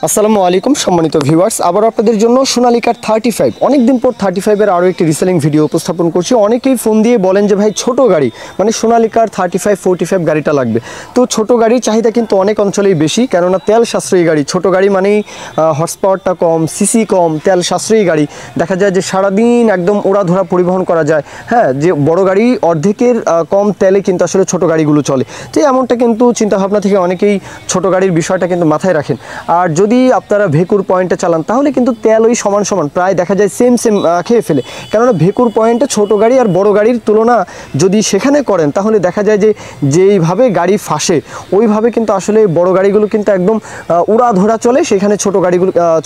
আসসালামু আলাইকুম সম্মানিত ভিউয়ার্স, আবার আপনাদের জন্য সোনালিকার 35 অনেকদিন পর 35 এর আরও একটি রিসেলিং ভিডিও উপস্থাপন করছি। অনেকেই ফোন দিয়ে বলেন যে ভাই ছোট গাড়ি মানে সোনালিকার 35 45 গাড়িটা লাগবে। তো ছোট গাড়ির চাহিদা কিন্তু অনেক অঞ্চলেই বেশি, কেননা তেল সাশ্রয়ী গাড়ি। ছোট গাড়ি মানেই হর্স পাওয়ারটা কম, সিসি কম, তেল সাশ্রয়ী গাড়ি। দেখা যায় যে সারাদিন একদম ওড়াধরা পরিবহন করা যায়। হ্যাঁ, যে বড় গাড়ি অর্ধেকের কম তেলে কিন্তু আসলে ছোট গাড়িগুলো চলে। তো এমনটা কিন্তু চিন্তাভাবনা থেকে অনেকেই ছোট গাড়ির বিষয়টা কিন্তু মাথায় রাখেন। আর যদি আপনারা ভেকুর পয়েন্টে চালান তাহলে কিন্তু তেল ওই সমান সমান প্রায় দেখা যায় সেম খেয়ে ফেলে। কেননা ভেকুর পয়েন্টে ছোট গাড়ি আর বড় গাড়ির তুলনা যদি সেখানে করেন তাহলে দেখা যায় যে যেইভাবে গাড়ি ফাঁসে ওইভাবে কিন্তু আসলে বড় গাড়িগুলো কিন্তু একদম উড়াধরা চলে, সেখানে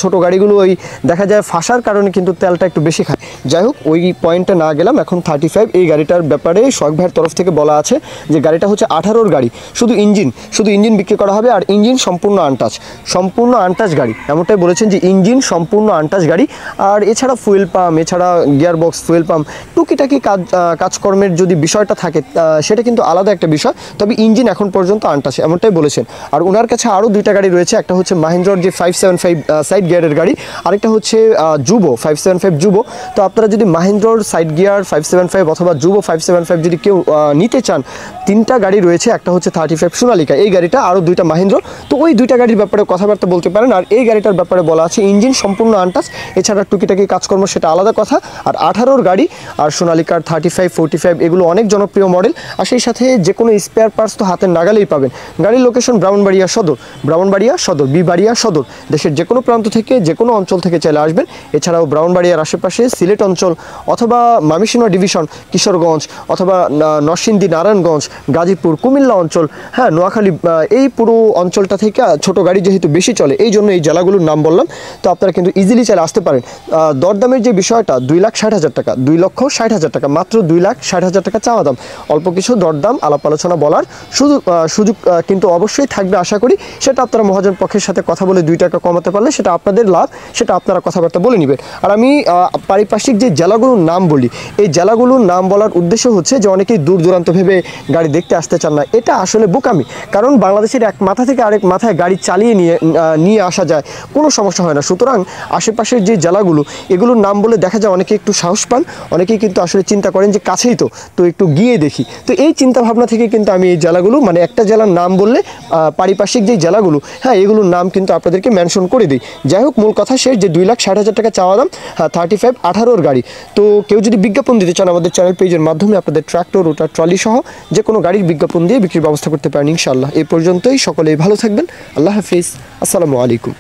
ছোট গাড়িগুলো ওই দেখা যায় ফাঁসার কারণে কিন্তু তেলটা একটু বেশি খায়। যাই হোক, ওই পয়েন্টে না গেলাম। এখন 35 এই গাড়িটার ব্যাপারে সোহাগ ভাইয়ের তরফ থেকে বলা আছে যে গাড়িটা হচ্ছে 18-র গাড়ি, শুধু ইঞ্জিন বিক্রি করা হবে। আর ইঞ্জিন সম্পূর্ণ আনটাচ গাড়ি, এমনটাই বলেছেন যে ইঞ্জিন সম্পূর্ণ আনটাচ গাড়ি। আর এছাড়া ফুয়েল পাম্প, এছাড়া গিয়ারবক্স, ফুয়েল পাম্প, টুকিটাকি কাজকর্মের যদি বিষয়টা থাকে সেটা কিন্তু আলাদা একটা বিষয়, তবে ইঞ্জিন এখন পর্যন্ত আনটাচ, এমনটাই বলেছেন। আর ওনার কাছে আরও দুইটা গাড়ি রয়েছে, একটা হচ্ছে মাহিন্দ্রার যে 575 সাইড গিয়ারের গাড়ি, আরেকটা হচ্ছে জুবো 575 জুবো। তো আপনারা যদি মাহিন্দ্রার সাইড গিয়ার 575 অথবা জুবো 575 যদি কেউ নিতে চান, তিনটা গাড়ি রয়েছে, একটা হচ্ছে 35 সোনালিকা এই গাড়িটা, আরও দুইটা মাহিন্দ্র। তো ওই দুইটা গাড়ির ব্যাপারে কথাবার্তা বলতে পারেন। আর এই গাড়িটার ব্যাপারে বলা আছে ইঞ্জিন সম্পূর্ণ আনটাচ, এছাড়া টুকিটাকি কাজকর্ম সেটা আলাদা কথা। আর 18-র গাড়ি আর সোনালিকার 35 45 এগুলো অনেক জনপ্রিয় মডেল। আর সেই সাথে যে কোনো স্পেয়ার পার্টস তো হাতের নাগালেই পাবেন। গাড়ির লোকেশন ব্রাহ্মণবাড়িয়া সদর, বিবাড়িয়া সদর। দেশের যে কোনো প্রান্ত থেকে, যে কোনো অঞ্চল থেকে চাইলে আসবেন। এছাড়াও ব্রাহ্মণবাড়িয়ার আশেপাশে সিলেট অঞ্চল অথবা ময়মনসিংহ ডিভিশন, কিশোরগঞ্জ অথবা নরসিংদী, নারায়ণগঞ্জ, গাজীপুর, কুমিল্লা অঞ্চল, হ্যাঁ নোয়াখালী, এই পুরো অঞ্চলটা থেকে ছোট গাড়ি যেহেতু বেশি চলে এই জন্য এই জেলাগুলোর নাম বললাম। তো আপনারা কিন্তু ইজিলি চাইলে আসতে পারেন। দরদামের যে বিষয়টা 2,60,000 টাকা, 2,60,000 টাকা, মাত্র 2,60,000 টাকা চাওয়া দাম। অল্প কিছু দরদাম আলাপ আলোচনা বলার সুযোগ কিন্তু অবশ্যই থাকবে আশা করি। সেটা আপনারা মহাজন পক্ষের সাথে কথা বলে 2 টাকা কমাতে পারলে সেটা আপনাদের লাভ, সেটা আপনারা কথাবার্তা বলে নেবেন। আর আমি পারিপার্শ্বিক যে জেলাগুলোর নাম বলি, এই জেলাগুলোর নাম বলার উদ্দেশ্য হচ্ছে যে অনেকেই দূর দূরান্ত ভেবে গাড়ি দেখতে আসতে চান না, এটা আসলে বোকামি। কারণ বাংলাদেশের এক মাথা থেকে আরেক মাথায় গাড়ি চালিয়ে নিয়ে আসা যায়, কোনো সমস্যা হয় না। সুতরাং আশেপাশের যে জেলাগুলো এগুলোর নাম বলে দেখা যায় অনেকে একটু সাহস পান, অনেকেই কিন্তু আসলে চিন্তা করেন যে কাছেই তো একটু গিয়ে দেখি। তো এই চিন্তা ভাবনা থেকে কিন্তু আমি এই জেলাগুলো মানে একটা জেলার নাম বললে পারিপার্শ্বিক যে জেলাগুলো, হ্যাঁ এগুলোর নাম কিন্তু আপনাদেরকে মেনশন করে দিই। যাই হোক, মূল কথা শেষ যে 2,60,000 টাকা চাওয়া দাম। হ্যাঁ, 35 18-র গাড়ি। তো কেউ যদি বিজ্ঞাপন দিতে চান আমাদের চ্যানেল পেজের মাধ্যমে আপনাদের ট্রাক্টর, রোটার, ট্রলি সহ যে কোনো গাড়ির বিজ্ঞাপন দিয়ে বিক্রির ব্যবস্থা করতে পারেন ইনশাআল্লাহ। এই পর্যন্তই, সকলেই ভালো থাকবেন। আল্লাহ হাফিজ, আসসালামু আলাইকুম।